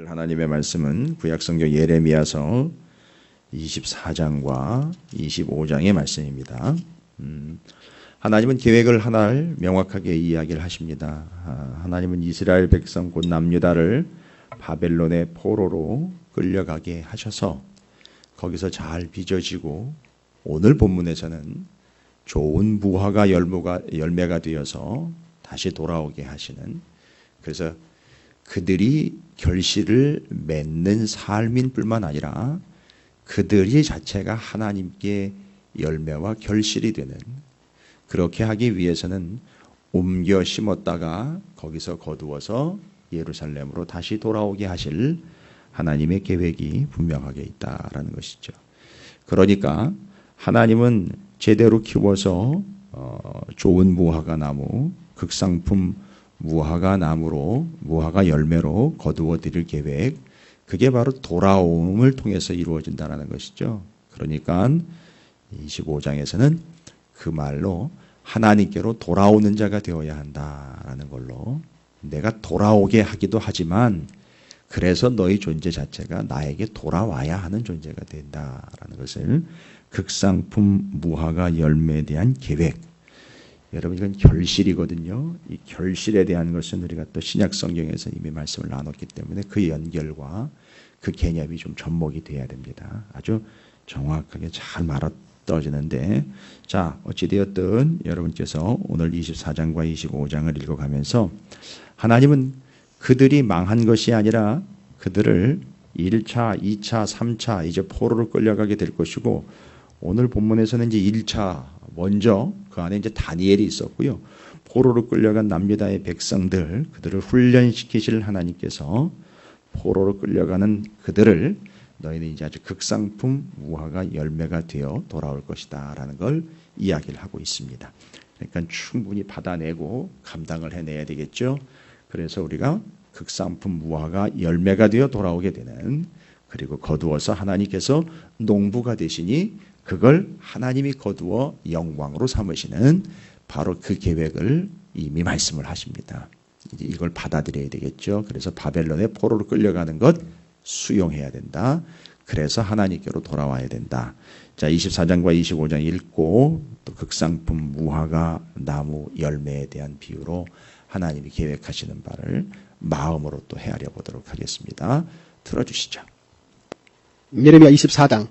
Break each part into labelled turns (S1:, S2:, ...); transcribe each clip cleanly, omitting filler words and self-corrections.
S1: 오늘 하나님의 말씀은 구약성경 예레미야서 24장과 25장의 말씀입니다. 하나님은 계획을 하나를 명확하게 이야기를 하십니다. 하나님은 이스라엘 백성 곧 남유다를 바벨론의 포로로 끌려가게 하셔서 거기서 잘 빚어지고 오늘 본문에서는 좋은 무화과 열매가 되어서 다시 돌아오게 하시는, 그래서 그들이 결실을 맺는 삶인 뿐만 아니라 그들이 자체가 하나님께 열매와 결실이 되는, 그렇게 하기 위해서는 옮겨 심었다가 거기서 거두어서 예루살렘으로 다시 돌아오게 하실 하나님의 계획이 분명하게 있다라는 것이죠. 그러니까 하나님은 제대로 키워서 좋은 무화과 나무, 극상품 무화과 나무로, 무화과 열매로 거두어 드릴 계획, 그게 바로 돌아옴을 통해서 이루어진다는 것이죠. 그러니까 25장에서는 그 말로 하나님께로 돌아오는 자가 되어야 한다라는 걸로, 내가 돌아오게 하기도 하지만 그래서 너희 존재 자체가 나에게 돌아와야 하는 존재가 된다라는 것을, 극상품 무화과 열매에 대한 계획, 여러분 이건 결실이거든요. 이 결실에 대한 것은 우리가 또 신약 성경에서 이미 말씀을 나눴기 때문에 그 연결과 그 개념이 좀 접목이 돼야 됩니다. 아주 정확하게 잘 맞아떨어지는데, 자 어찌되었든 여러분께서 오늘 24장과 25장을 읽어가면서 하나님은 그들이 망한 것이 아니라 그들을 1차, 2차, 3차 이제 포로로 끌려가게 될 것이고, 오늘 본문에서는 이제 1차 먼저 그 안에 이제 다니엘이 있었고요. 포로로 끌려간 남유다의 백성들, 그들을 훈련시키실 하나님께서 포로로 끌려가는 그들을 너희는 이제 아주 극상품 무화과 열매가 되어 돌아올 것이다 라는 걸 이야기를 하고 있습니다. 그러니까 충분히 받아내고 감당을 해내야 되겠죠. 그래서 우리가 극상품 무화과 열매가 되어 돌아오게 되는, 그리고 거두어서 하나님께서 농부가 되시니 그걸 하나님이 거두어 영광으로 삼으시는 바로 그 계획을 이미 말씀을 하십니다. 이제 이걸 받아들여야 되겠죠. 그래서 바벨론의 포로로 끌려가는 것 수용해야 된다. 그래서 하나님께로 돌아와야 된다. 자, 24장과 25장 읽고 또 극상품 무화과 나무 열매에 대한 비유로 하나님이 계획하시는 바를 마음으로 또 헤아려 보도록 하겠습니다. 들어주시죠.
S2: 예레미야 24장.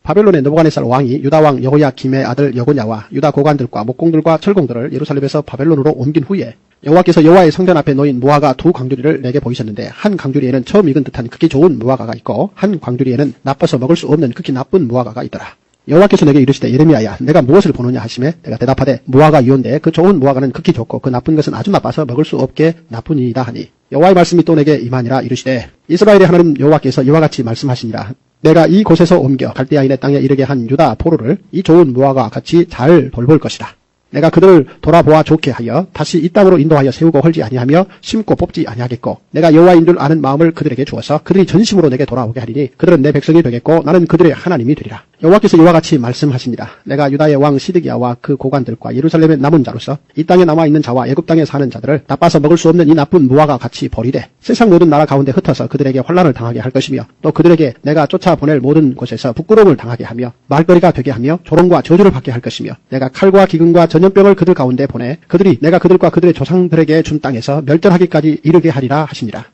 S2: 바벨론의 느부갓네살 왕이 유다 왕 여호야김의 아들 여고냐와 유다 고관들과 목공들과 철공들을 예루살렘에서 바벨론으로 옮긴 후에 여호와께서 여호와의 성전 앞에 놓인 무화과 두 광주리를 내게 보이셨는데, 한 광주리에는 처음 익은 듯한 극히 좋은 무화과가 있고 한 광주리에는 나빠서 먹을 수 없는 극히 나쁜 무화과가 있더라. 여호와께서 내게 이르시되 예레미야야, 내가 무엇을 보느냐 하시매 내가 대답하되 무화과 이온데 그 좋은 무화과는 극히 좋고 그 나쁜 것은 아주 나빠서 먹을 수 없게 나쁘니이다 하니, 여호와의 말씀이 또 내게 임하니라. 이르시되 이스라엘의 하나님 여호와께서 이와 같이 말씀하시니라. 내가 이 곳에서 옮겨 갈대아인의 땅에 이르게 한 유다 포로를 이 좋은 무화과 같이 잘 돌볼 것이라. 내가 그들을 돌아보아 좋게 하여 다시 이 땅으로 인도하여 세우고 헐지 아니하며 심고 뽑지 아니하겠고, 내가 여호와인 줄 아는 마음을 그들에게 주어서 그들이 전심으로 내게 돌아오게 하리니 그들은 내 백성이 되겠고 나는 그들의 하나님이 되리라. 여호와께서 이와 같이 말씀하시니라. 내가 유다의 왕 시드기야와 그 고관들과 예루살렘의 남은 자로서 이 땅에 남아있는 자와 애굽 땅에 사는 자들을 나빠서 먹을 수 없는 이 나쁜 무화과 같이 버리되 세상 모든 나라 가운데 흩어서 그들에게 환난을 당하게 할 것이며, 또 그들에게 내가 쫓아보낼 모든 곳에서 부끄러움을 당하게 하며 말거리가 되게 하며 조롱과 저주를 받게 할 것이며, 내가 칼과 기근과 전염병을 그들 가운데 보내 그들이 내가 그들과 그들의 조상들에게 준 땅에서 멸절하기까지 이르게 하리라 하시니라.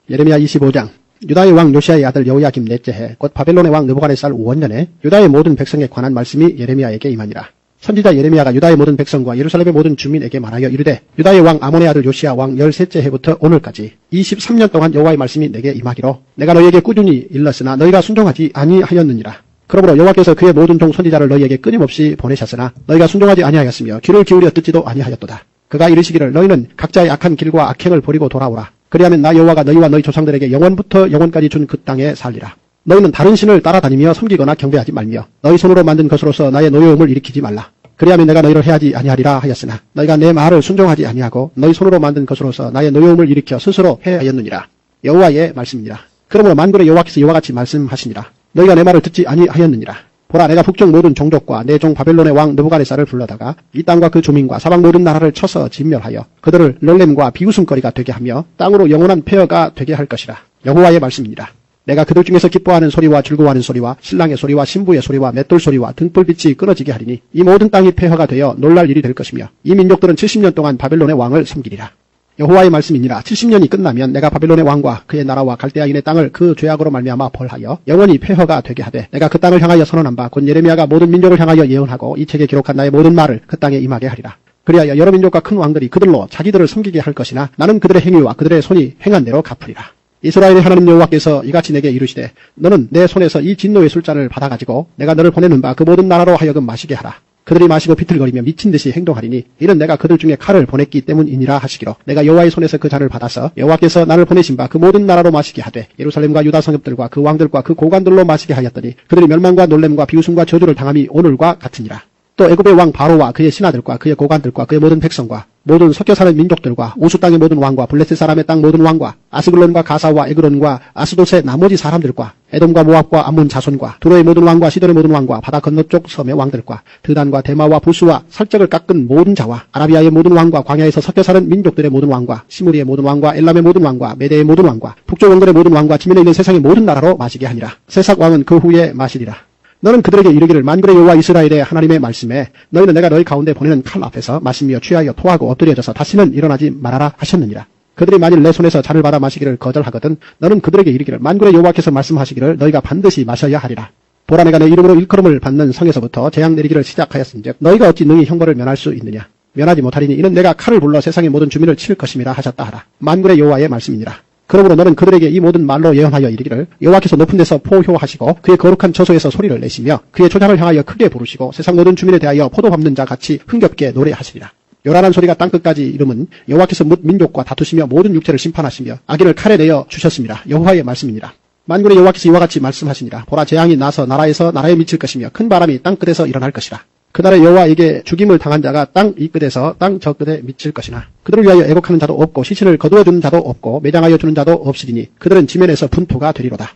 S2: 예레미야 25장. 유다의 왕 요시야의 아들 여호야김 넷째 해 곧 바벨론의 왕 느부갓네살 5원년에 유다의 모든 백성에 관한 말씀이 예레미야에게 임하니라. 선지자 예레미야가 유다의 모든 백성과 예루살렘의 모든 주민에게 말하여 이르되, 유다의 왕 아몬의 아들 요시야 왕 13째 해부터 오늘까지 23년 동안 여호와의 말씀이 내게 임하기로 내가 너희에게 꾸준히 일렀으나 너희가 순종하지 아니하였느니라. 그러므로 여호와께서 그의 모든 종 선지자를 너희에게 끊임없이 보내셨으나 너희가 순종하지 아니하였으며 귀를 기울여 듣지도 아니하였도다. 그가 이르시기를 너희는 각자의 악한 길과 악행을 버리고 돌아오라. 그리하면 나 여호와가 너희와 너희 조상들에게 영원부터 영원까지 준 그 땅에 살리라. 너희는 다른 신을 따라다니며 섬기거나 경배하지 말며 너희 손으로 만든 것으로서 나의 노여움을 일으키지 말라. 그리하면 내가 너희를 해하지 아니하리라 하였으나 너희가 내 말을 순종하지 아니하고 너희 손으로 만든 것으로서 나의 노여움을 일으켜 스스로 해하였느니라. 여호와의 말씀이니라. 그러므로 만군의 여호와께서 이와 같이 말씀하시니라. 너희가 내 말을 듣지 아니하였느니라. 보라, 내가 북쪽 모든 종족과 내 종 바벨론의 왕 느부갓네살을 불러다가 이 땅과 그 주민과 사방 모든 나라를 쳐서 진멸하여 그들을 놀램과 비웃음거리가 되게 하며 땅으로 영원한 폐허가 되게 할 것이라. 여호와의 말씀이니라. 내가 그들 중에서 기뻐하는 소리와 즐거워하는 소리와 신랑의 소리와 신부의 소리와 맷돌 소리와 등불빛이 끊어지게 하리니 이 모든 땅이 폐허가 되어 놀랄 일이 될 것이며 이 민족들은 70년 동안 바벨론의 왕을 섬기리라. 여호와의 말씀이니라. 70년이 끝나면 내가 바벨론의 왕과 그의 나라와 갈대아인의 땅을 그 죄악으로 말미암아 벌하여 영원히 폐허가 되게 하되 내가 그 땅을 향하여 선언한 바 곧 예레미야가 모든 민족을 향하여 예언하고 이 책에 기록한 나의 모든 말을 그 땅에 임하게 하리라. 그리하여 여러 민족과 큰 왕들이 그들로 자기들을 섬기게 할 것이나 나는 그들의 행위와 그들의 손이 행한 대로 갚으리라. 이스라엘의 하나님 여호와께서 이같이 내게 이르시되 너는 내 손에서 이 진노의 술잔을 받아가지고 내가 너를 보내는 바 그 모든 나라로 하여금 마시게 하라. 그들이 마시고 비틀거리며 미친 듯이 행동하리니 이는 내가 그들 중에 칼을 보냈기 때문이니라 하시기로 내가 여호와의 손에서 그 잔을 받아서 여호와께서 나를 보내신 바 그 모든 나라로 마시게 하되 예루살렘과 유다 성읍들과 그 왕들과 그 고관들로 마시게 하였더니 그들이 멸망과 놀램과 비웃음과 저주를 당함이 오늘과 같으니라. 또 애굽의 왕 바로와 그의 신하들과 그의 고관들과 그의 모든 백성과 모든 섞여 사는 민족들과 우수 땅의 모든 왕과 블레셋 사람의 땅 모든 왕과 아스글론과 가사와 에그론과 아스돗의 나머지 사람들과 에돔과 모압과 암몬 자손과 두로의 모든 왕과 시돈의 모든 왕과 바다 건너쪽 섬의 왕들과 드단과 데마와 부스와 살적을 깎은 모든 자와 아라비아의 모든 왕과 광야에서 섞여 사는 민족들의 모든 왕과 시무리의 모든 왕과 엘람의 모든 왕과 메대의 모든 왕과 북쪽 원들의 모든 왕과 지면에 있는 세상의 모든 나라로 마시게 하니라. 세삭 왕은 그 후에 마시리라. 너는 그들에게 이르기를 만군의 여호와 이스라엘의 하나님의 말씀에 너희는 내가 너희 가운데 보내는 칼 앞에서 마시며 취하여 토하고 엎드려져서 다시는 일어나지 말아라 하셨느니라. 그들이 만일 내 손에서 잔을 받아 마시기를 거절하거든 너는 그들에게 이르기를 만군의 여호와께서 말씀하시기를 너희가 반드시 마셔야 하리라. 보라 내가 내 이름으로 일컬음을 받는 성에서부터 재앙 내리기를 시작하였은즉 너희가 어찌 능히 형벌을 면할 수 있느냐. 면하지 못하리니 이는 내가 칼을 불러 세상의 모든 주민을 칠 것임이라 하셨다 하라. 만군의 여호와의 말씀이니라. 그러므로 너는 그들에게 이 모든 말로 예언하여 이르기를 여호와께서 높은 데서 포효하시고 그의 거룩한 처소에서 소리를 내시며 그의 초장을 향하여 크게 부르시고 세상 모든 주민에 대하여 포도 밟는 자 같이 흥겹게 노래하시리라. 요란한 소리가 땅끝까지 이름은 여호와께서 뭇 민족과 다투시며 모든 육체를 심판하시며 악인을 칼에 내어 주셨습니다. 여호와의 말씀이니라. 만군의 여호와께서 이와 같이 말씀하시니라. 보라 재앙이 나서 나라에서 나라에 미칠 것이며 큰 바람이 땅끝에서 일어날 것이라. 그날에 여호와에게 죽임을 당한 자가 땅 이 끝에서 땅 저 끝에 미칠 것이나 그들을 위하여 애곡하는 자도 없고 시신을 거두어 주는 자도 없고 매장하여 주는 자도 없으리니 그들은 지면에서 분토가 되리로다.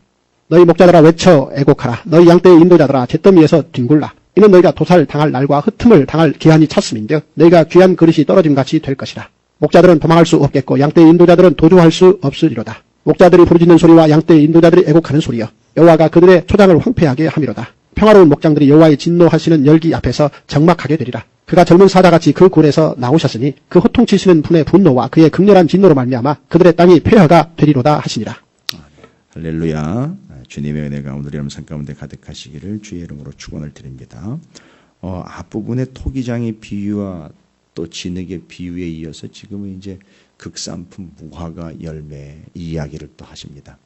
S2: 너희 목자들아 외쳐 애곡하라. 너희 양떼의 인도자들아 잿더미에서 뒹굴라. 이는 너희가 도살 당할 날과 흩음을 당할 기한이 찼음인즉 너희가 귀한 그릇이 떨어짐같이 될 것이라. 목자들은 도망할 수 없겠고 양떼의 인도자들은 도주할 수 없으리로다. 목자들이 부르짖는 소리와 양떼의 인도자들이 애곡하는 소리여 여호와가 그들의 초장을 황폐하게 함이로다. 평화로운 목장들이 여호와의 진노하시는 열기 앞에서 적막하게 되리라. 그가 젊은 사자같이 그 굴에서 나오셨으니 그 호통치시는 분의 분노와 그의 극렬한 진노로 말미암아 그들의 땅이 폐허가 되리로다 하시니라.
S1: 할렐루야. 주님의 은혜가 오늘 여러분 삶 가운데 가득하시기를 주의 이름으로 축원을 드립니다. 앞부분의 토기장의 비유와 또 진흙의 비유에 이어서 지금은 이제 극산품 무화과 열매 이야기를 또 하십니다.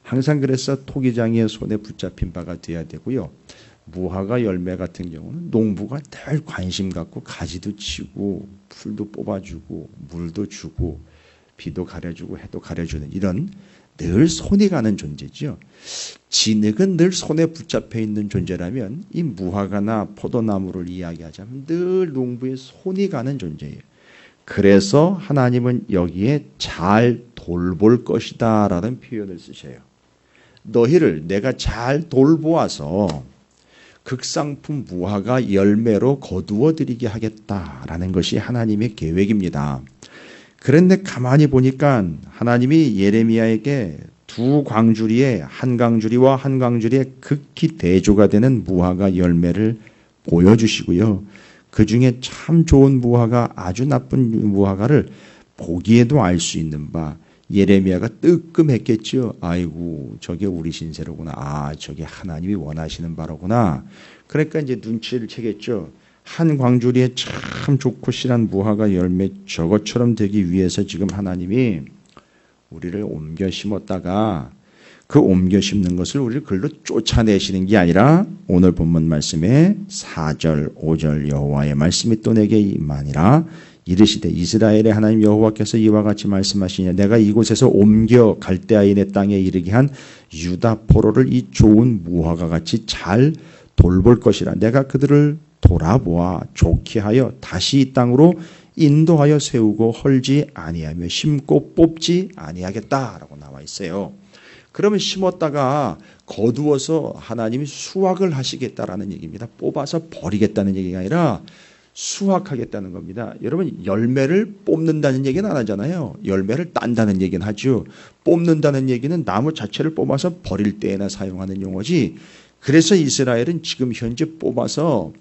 S1: 항상 그래서 토기장의 손에 붙잡힌 바가 돼야 되고요. 무화과 열매 같은 경우는 농부가 늘 관심 갖고 가지도 치고 풀도 뽑아주고 물도 주고 비도 가려주고 해도 가려주는 이런 늘 손이 가는 존재죠. 진흙은 늘 손에 붙잡혀 있는 존재라면 이 무화과나 포도나무를 이야기하자면 늘 농부의 손이 가는 존재예요. 그래서 하나님은 여기에 잘 돌볼 것이다 라는 표현을 쓰셔요. 너희를 내가 잘 돌보아서 극상품 무화과 열매로 거두어 드리게 하겠다라는 것이 하나님의 계획입니다. 그런데 가만히 보니까 하나님이 예레미야에게 두 광주리에 한 광주리와 한 광주리에 극히 대조가 되는 무화과 열매를 보여주시고요. 그 중에 참 좋은 무화과 아주 나쁜 무화과를 보기에도 알 수 있는 바 예레미야가 뜨끔했겠죠. 아이고 저게 우리 신세로구나. 아 저게 하나님이 원하시는 바로구나. 그러니까 이제 눈치를 채겠죠. 한 광주리에 참 좋고 실한 무화과 열매 저것처럼 되기 위해서 지금 하나님이 우리를 옮겨 심었다가 그 옮겨 심는 것을 우리를 글로 쫓아내시는 게 아니라 오늘 본문 말씀에 4절 5절 여호와의 말씀이 또 내게 임하니라. 이르시되 이스라엘의 하나님 여호와께서 이와 같이 말씀하시냐 내가 이곳에서 옮겨 갈대아인의 땅에 이르게 한 유다 포로를 이 좋은 무화과 같이 잘 돌볼 것이라. 내가 그들을 돌아보아 좋게 하여 다시 이 땅으로 인도하여 세우고 헐지 아니하며 심고 뽑지 아니하겠다라고 나와 있어요. 그러면 심었다가 거두어서 하나님이 수확을 하시겠다라는 얘기입니다. 뽑아서 버리겠다는 얘기가 아니라 수확하겠다는 겁니다. 여러분 열매를 뽑는다는 얘기는 안 하잖아요. 열매를 딴다는 얘기는 하죠. 뽑는다는 얘기는 나무 자체를 뽑아서 버릴 때에나 사용하는 용어지. 그래서 이스라엘은 지금 현재 뽑아서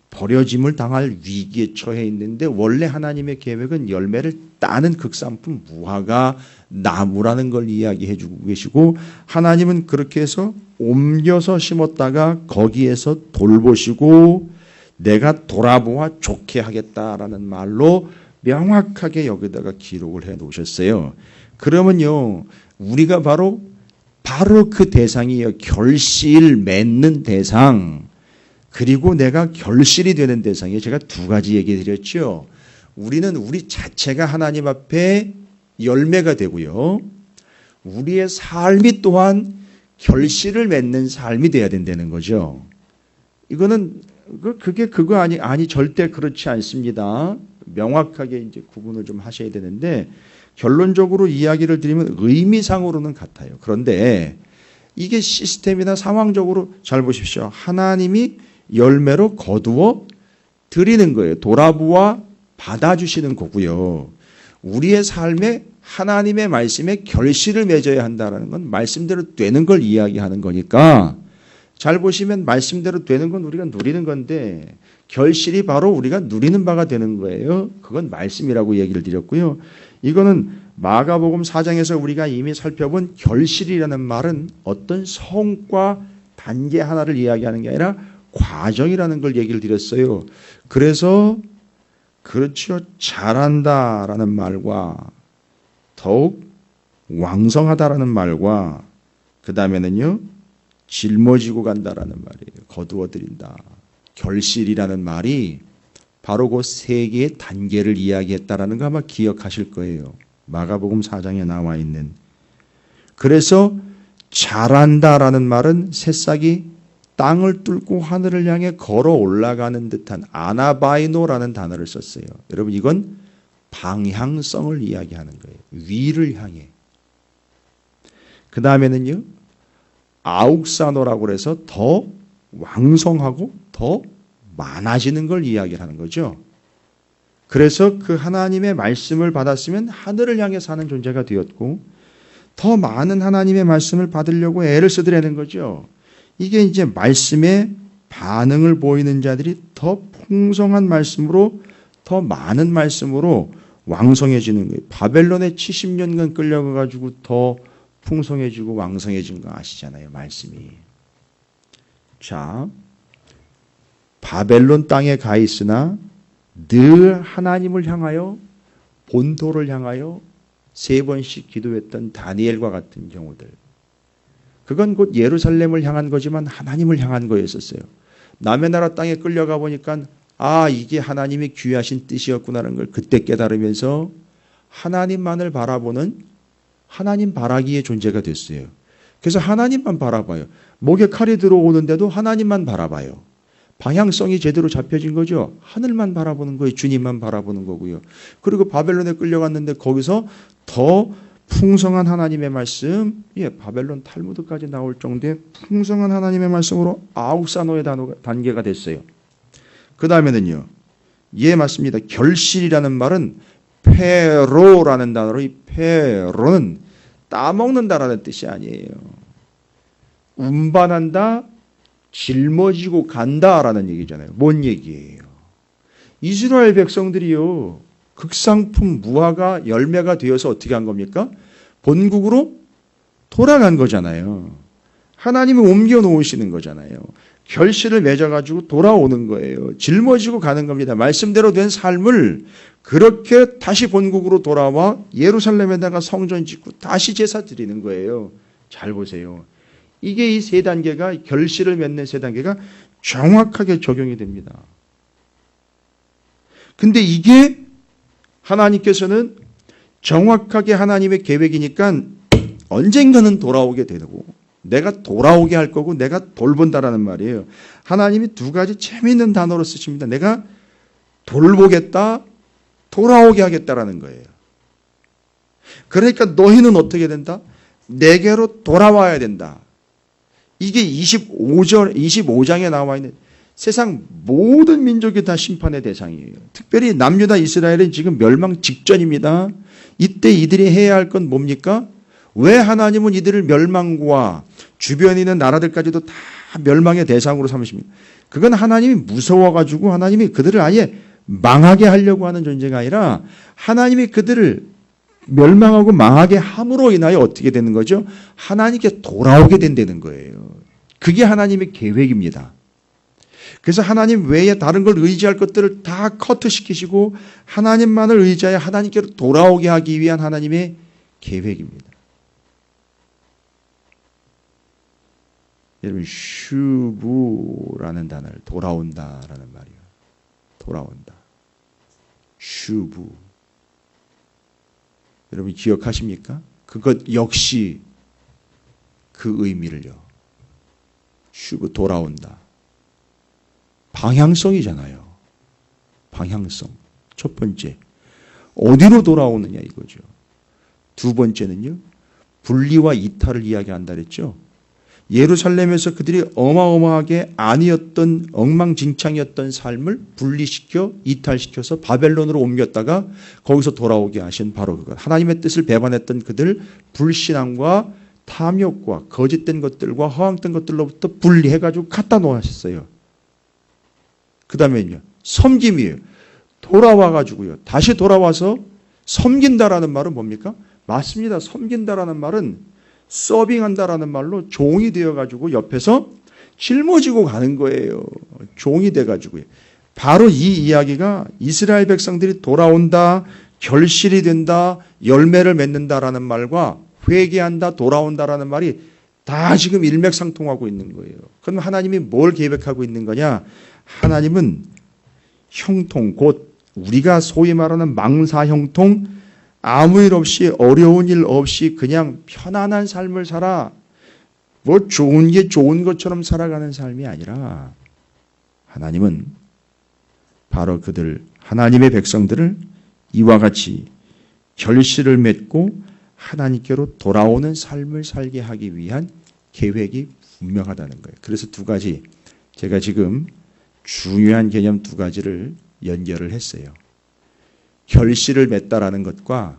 S1: 버려짐을 당할 위기에 처해 있는데 원래 하나님의 계획은 열매를 따는 극산품 무화과 나무라는 걸 이야기해 주고 계시고 하나님은 그렇게 해서 옮겨서 심었다가 거기에서 돌보시고 내가 돌아보아 좋게 하겠다라는 말로 명확하게 여기다가 기록을 해 놓으셨어요. 그러면요 우리가 바로 그 대상이에요. 결실 맺는 대상 그리고 내가 결실이 되는 대상이에요. 제가 두 가지 얘기 드렸죠. 우리는 우리 자체가 하나님 앞에 열매가 되고요. 우리의 삶이 또한 결실을 맺는 삶이 돼야 된다는 거죠. 이거는 그게 그거 아니 절대 그렇지 않습니다. 명확하게 이제 구분을 좀 하셔야 되는데 결론적으로 이야기를 드리면 의미상으로는 같아요. 그런데 이게 시스템이나 상황적으로 잘 보십시오. 하나님이 열매로 거두어 드리는 거예요. 돌아보아 받아주시는 거고요. 우리의 삶에 하나님의 말씀에 결실을 맺어야 한다는 건 말씀대로 되는 걸 이야기하는 거니까 잘 보시면 말씀대로 되는 건 우리가 누리는 건데 결실이 바로 우리가 누리는 바가 되는 거예요. 그건 말씀이라고 얘기를 드렸고요. 이거는 마가복음 4장에서 우리가 이미 살펴본 결실이라는 말은 어떤 성과 단계 하나를 이야기하는 게 아니라 과정이라는 걸 얘기를 드렸어요. 그래서 그렇죠. 잘한다라는 말과 더욱 왕성하다라는 말과 그 다음에는요. 짊어지고 간다라는 말이에요. 거두어들인다. 결실이라는 말이 바로 그 세 개의 단계를 이야기했다라는 거 아마 기억하실 거예요. 마가복음 4장에 나와 있는. 그래서 잘한다라는 말은 새싹이 땅을 뚫고 하늘을 향해 걸어 올라가는 듯한 아나바이노라는 단어를 썼어요. 여러분 이건 방향성을 이야기하는 거예요. 위를 향해. 그 다음에는요. 아욱사노라고 해서 더 왕성하고 더 많아지는 걸 이야기하는 거죠. 그래서 그 하나님의 말씀을 받았으면 하늘을 향해 사는 존재가 되었고 더 많은 하나님의 말씀을 받으려고 애를 쓰더라는 거죠. 이게 이제 말씀에 반응을 보이는 자들이 더 풍성한 말씀으로 더 많은 말씀으로 왕성해지는 거예요. 바벨론에 70년간 끌려가가지고 더 풍성해지고 왕성해진 거 아시잖아요. 말씀이. 자, 바벨론 땅에 가 있으나 늘 하나님을 향하여 본토를 향하여 3번씩 기도했던 다니엘과 같은 경우들. 그건 곧 예루살렘을 향한 거지만 하나님을 향한 거였었어요. 남의 나라 땅에 끌려가 보니까 이게 하나님이 귀하신 뜻이었구나라는 걸 그때 깨달으면서 하나님만을 바라보는 하나님 바라기의 존재가 됐어요. 그래서 하나님만 바라봐요. 목에 칼이 들어오는데도 하나님만 바라봐요. 방향성이 제대로 잡혀진 거죠. 하늘만 바라보는 거예요. 주님만 바라보는 거고요. 그리고 바벨론에 끌려갔는데 거기서 더 풍성한 하나님의 말씀, 바벨론 탈무드까지 나올 정도의 풍성한 하나님의 말씀으로 아욱사노의 단계가 됐어요. 그 다음에는요. 맞습니다. 결실이라는 말은 페로라는 단어로 이 페로는 따먹는다라는 뜻이 아니에요. 운반한다, 짊어지고 간다라는 얘기잖아요. 뭔 얘기예요? 이스라엘 백성들이요. 극상품 무화과 열매가 되어서 어떻게 한 겁니까? 본국으로 돌아간 거잖아요. 하나님이 옮겨 놓으시는 거잖아요. 결실을 맺어가지고 돌아오는 거예요. 짊어지고 가는 겁니다. 말씀대로 된 삶을 그렇게 다시 본국으로 돌아와 예루살렘에다가 성전 짓고 다시 제사 드리는 거예요. 잘 보세요. 이게 이 3단계가 결실을 맺는 3단계가 정확하게 적용이 됩니다. 근데 이게 하나님께서는 정확하게 하나님의 계획이니까 언젠가는 돌아오게 되고 내가 돌아오게 할 거고 내가 돌본다라는 말이에요. 하나님이 2가지 재미있는 단어로 쓰십니다. 내가 돌보겠다, 돌아오게 하겠다라는 거예요. 그러니까 너희는 어떻게 된다? 내게로 돌아와야 된다. 이게 25장에 나와 있는 세상 모든 민족이 다 심판의 대상이에요. 특별히 남유다 이스라엘은 지금 멸망 직전입니다. 이때 이들이 해야 할 건 뭡니까? 왜 하나님은 이들을 멸망과 주변에 있는 나라들까지도 다 멸망의 대상으로 삼으십니까? 그건 하나님이 무서워가지고 하나님이 그들을 아예 망하게 하려고 하는 존재가 아니라 하나님이 그들을 멸망하고 망하게 함으로 인하여 어떻게 되는 거죠? 하나님께 돌아오게 된다는 거예요. 그게 하나님의 계획입니다. 그래서 하나님 외에 다른 걸 의지할 것들을 다 커트시키시고 하나님만을 의지하여 하나님께로 돌아오게 하기 위한 하나님의 계획입니다. 여러분, 슈부라는 단어를 돌아온다라는 말이에요. 돌아온다. 슈부. 여러분 기억하십니까? 그것 역시 그 의미를요. 슈부, 돌아온다. 방향성이잖아요. 방향성. 첫 번째, 어디로 돌아오느냐 이거죠. 두 번째는요, 분리와 이탈을 이야기한다 그랬죠. 예루살렘에서 그들이 어마어마하게 아니었던 엉망진창이었던 삶을 분리시켜 이탈시켜서 바벨론으로 옮겼다가 거기서 돌아오게 하신 바로 그것. 하나님의 뜻을 배반했던 그들 불신앙과 탐욕과 거짓된 것들과 허황된 것들로부터 분리해가지고 갖다 놓으셨어요. 그 다음에는요, 섬김이에요. 돌아와가지고요, 다시 돌아와서 섬긴다라는 말은 뭡니까? 맞습니다. 섬긴다라는 말은 서빙한다라는 말로 종이 되어가지고 옆에서 짊어지고 가는 거예요. 종이 돼가지고요. 바로 이 이야기가 이스라엘 백성들이 돌아온다, 결실이 된다, 열매를 맺는다라는 말과 회개한다, 돌아온다라는 말이 다 지금 일맥상통하고 있는 거예요. 그럼 하나님이 뭘 계획하고 있는 거냐? 하나님은 형통, 곧 우리가 소위 말하는 망사 형통, 아무 일 없이 어려운 일 없이 그냥 편안한 삶을 살아, 뭐 좋은 게 좋은 것처럼 살아가는 삶이 아니라 하나님은 바로 그들, 하나님의 백성들을 이와 같이 결실을 맺고 하나님께로 돌아오는 삶을 살게 하기 위한 계획이 분명하다는 거예요. 그래서 두 가지, 제가 지금 중요한 개념 두 가지를 연결을 했어요. 결실을 맺다라는 것과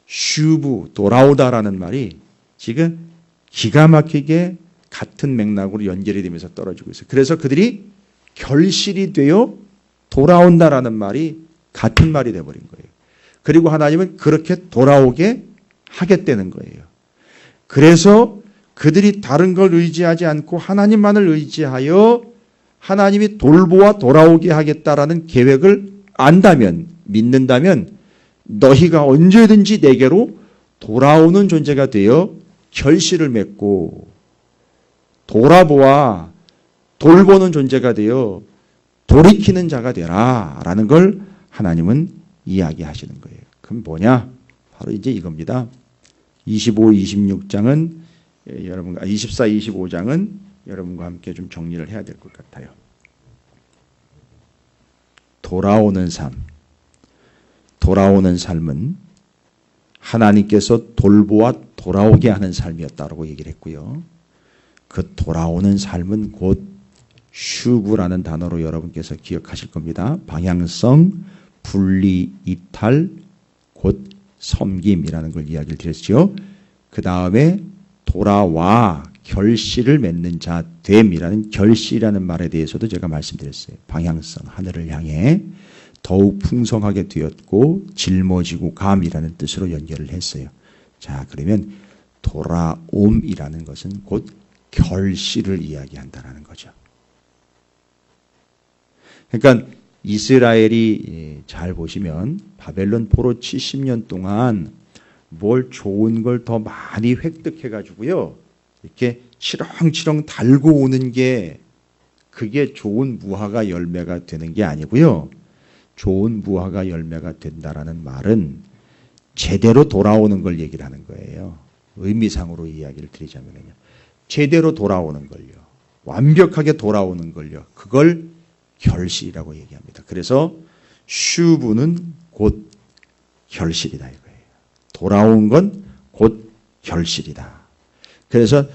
S1: 슈부, 돌아오다라는 말이 지금 기가 막히게 같은 맥락으로 연결이 되면서 떨어지고 있어요. 그래서 그들이 결실이 되어 돌아온다라는 말이 같은 말이 되어버린 거예요. 그리고 하나님은 그렇게 돌아오게 하겠다는 거예요. 그래서 그들이 다른 걸 의지하지 않고 하나님만을 의지하여 하나님이 돌보아 돌아오게 하겠다라는 계획을 안다면, 믿는다면 너희가 언제든지 내게로 돌아오는 존재가 되어 결실을 맺고 돌아보아 돌보는 존재가 되어 돌이키는 자가 되라 라는 걸 하나님은 이야기하시는 거예요. 그럼 뭐냐? 바로 이제 이겁니다. 25, 26장은 여러분과 24, 25장은 여러분과 함께 좀 정리를 해야 될 것 같아요. 돌아오는 삶. 돌아오는 삶은 하나님께서 돌보아 돌아오게 하는 삶이었다고 얘기를 했고요. 그 돌아오는 삶은 곧 슈브라는 단어로 여러분께서 기억하실 겁니다. 방향성, 분리, 이탈, 곧 섬김이라는 걸 이야기를 드렸죠. 그 다음에 돌아와 결실을 맺는 자 됨이라는 결실이라는 말에 대해서도 제가 말씀드렸어요. 방향성, 하늘을 향해 더욱 풍성하게 되었고 짊어지고 감이라는 뜻으로 연결을 했어요. 자, 그러면 돌아옴이라는 것은 곧 결실을 이야기한다는 거죠. 그러니까 이스라엘이 잘 보시면 바벨론 포로 70년 동안 뭘 좋은 걸 더 많이 획득해 가지고요, 이렇게 치렁치렁 달고 오는 게 그게 좋은 무화과 열매가 되는 게 아니고요. 좋은 무화과 열매가 된다라는 말은 제대로 돌아오는 걸 얘기를 하는 거예요. 의미상으로 이야기를 드리자면요, 제대로 돌아오는 걸요, 완벽하게 돌아오는 걸요, 그걸 결실이라고 얘기합니다. 그래서 슈브는 곧 결실이다 이거예요. 돌아온 건 곧 결실이다. 그래서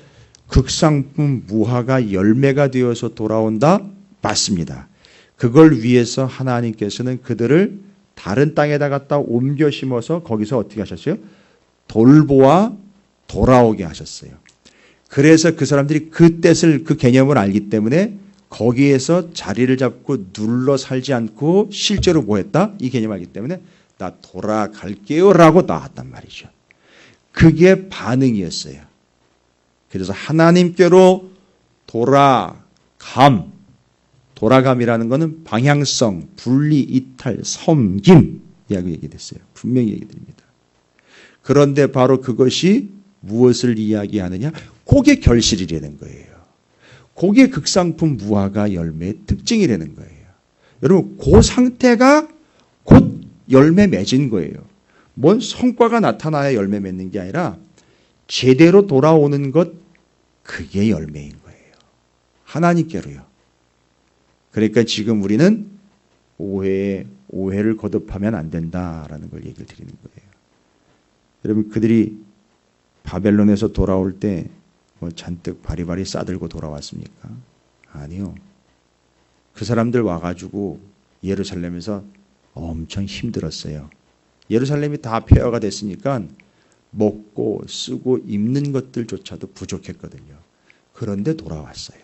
S1: 극상품 무화과 열매가 되어서 돌아온다, 맞습니다. 그걸 위해서 하나님께서는 그들을 다른 땅에다 갖다 옮겨 심어서 거기서 어떻게 하셨어요? 돌보아 돌아오게 하셨어요. 그래서 그 사람들이 그 뜻을, 그 개념을 알기 때문에 거기에서 자리를 잡고 눌러 살지 않고 실제로 뭐 했다? 이 개념을 알기 때문에 나 돌아갈게요 라고 나왔단 말이죠. 그게 반응이었어요. 그래서 하나님께로 돌아감이라는 것은 방향성, 분리, 이탈, 섬김 이야기 얘기됐어요. 분명히 얘기드립니다. 그런데 바로 그것이 무엇을 이야기하느냐? 그게 결실이라는 거예요. 그게 극상품 무화과 열매의 특징이라는 거예요. 여러분, 그 상태가 곧 열매 맺은 거예요. 뭔 성과가 나타나야 열매 맺는 게 아니라 제대로 돌아오는 것, 그게 열매인 거예요. 하나님께로요. 그러니까 지금 우리는 오해를 거듭하면 안 된다라는 걸 얘기를 드리는 거예요. 여러분, 그들이 바벨론에서 돌아올 때 뭐 잔뜩 바리바리 싸들고 돌아왔습니까? 아니요. 그 사람들 와가지고 예루살렘에서 엄청 힘들었어요. 예루살렘이 다 폐허가 됐으니까 먹고 쓰고 입는 것들조차도 부족했거든요. 그런데 돌아왔어요.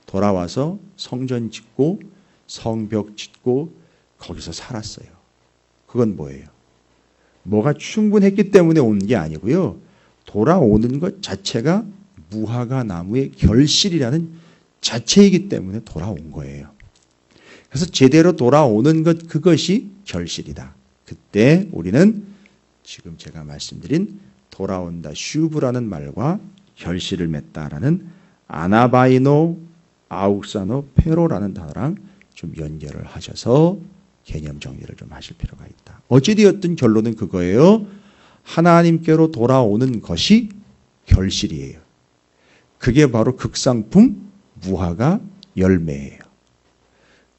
S1: 돌아와서 성전 짓고 성벽 짓고 거기서 살았어요. 그건 뭐예요? 뭐가 충분했기 때문에 온 게 아니고요. 돌아오는 것 자체가 무화과 나무의 결실이라는 자체이기 때문에 돌아온 거예요. 그래서 제대로 돌아오는 것, 그것이 결실이다. 그때 우리는 지금 제가 말씀드린 돌아온다, 슈브라는 말과 결실을 맺다라는 아나바이노, 아욱사노, 페로라는 단어랑 좀 연결을 하셔서 개념 정리를 좀 하실 필요가 있다. 어찌되었든 결론은 그거예요. 하나님께로 돌아오는 것이 결실이에요. 그게 바로 극상품 무화과 열매예요.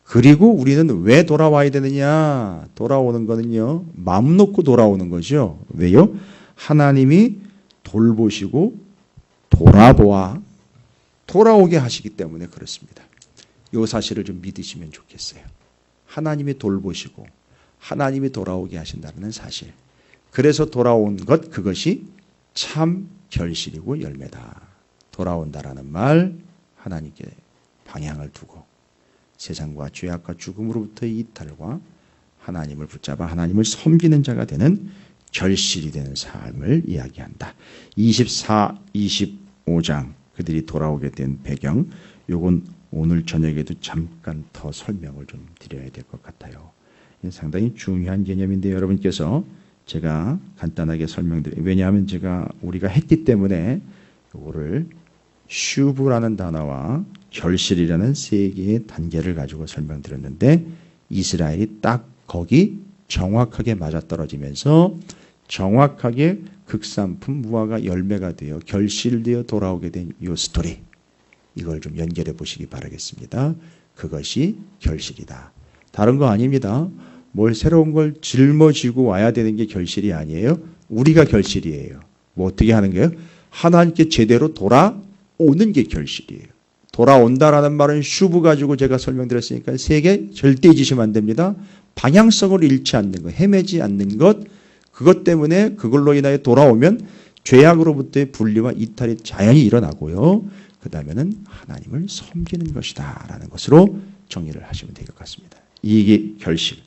S1: 그리고 우리는 왜 돌아와야 되느냐? 돌아오는 거는요, 마음 놓고 돌아오는 거죠. 왜요? 하나님이 돌보시고 돌아오게 하시기 때문에 그렇습니다. 이 사실을 좀 믿으시면 좋겠어요. 하나님이 돌보시고 하나님이 돌아오게 하신다는 사실. 그래서 돌아온 것, 그것이 참 결실이고 열매다. 돌아온다라는 말, 하나님께 방향을 두고 세상과 죄악과 죽음으로부터의 이탈과 하나님을 붙잡아 하나님을 섬기는 자가 되는 결실이 되는 삶을 이야기한다. 24, 25장 그들이 돌아오게 된 배경, 요건 오늘 저녁에도 잠깐 더 설명을 좀 드려야 될 것 같아요. 상당히 중요한 개념인데 여러분께서 제가 간단하게 설명드려요. 왜냐하면 우리가 했기 때문에 이거를 슈브라는 단어와 결실이라는 세 개의 단계를 가지고 설명드렸는데 이스라엘이 딱 거기 정확하게 맞아떨어지면서 정확하게 극상품 무화과 열매가 되어 결실되어 돌아오게 된 이 스토리, 이걸 좀 연결해 보시기 바라겠습니다. 그것이 결실이다. 다른 거 아닙니다. 뭘 새로운 걸 짊어지고 와야 되는 게 결실이 아니에요. 우리가 결실이에요. 뭐 어떻게 하는 거예요? 하나님께 제대로 돌아오는 게 결실이에요. 돌아온다라는 말은 슈브 가지고 제가 설명드렸으니까 세 개 절대 잊으시면 안 됩니다. 방향성을 잃지 않는 것, 헤매지 않는 것, 그것 때문에 그걸로 인하여 돌아오면 죄악으로부터의 분리와 이탈이 자연히 일어나고요. 그 다음에는 하나님을 섬기는 것이다 라는 것으로 정리를 하시면 될 것 같습니다. 이게 결실.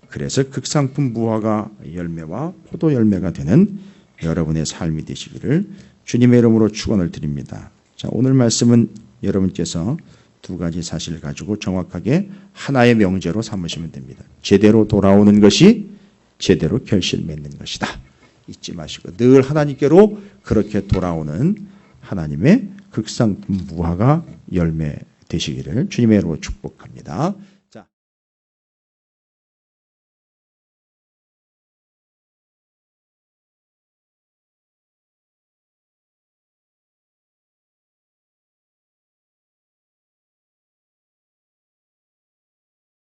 S1: 그래서 극상품 무화과 열매와 포도 열매가 되는 여러분의 삶이 되시기를 주님의 이름으로 축원을 드립니다. 자, 오늘 말씀은 여러분께서 두 가지 사실을 가지고 정확하게 하나의 명제로 삼으시면 됩니다. 제대로 돌아오는 것이 제대로 결실 맺는 것이다. 잊지 마시고 늘 하나님께로 그렇게 돌아오는 하나님의 극상품 무화과 열매 되시기를 주님의 이름으로 축복합니다.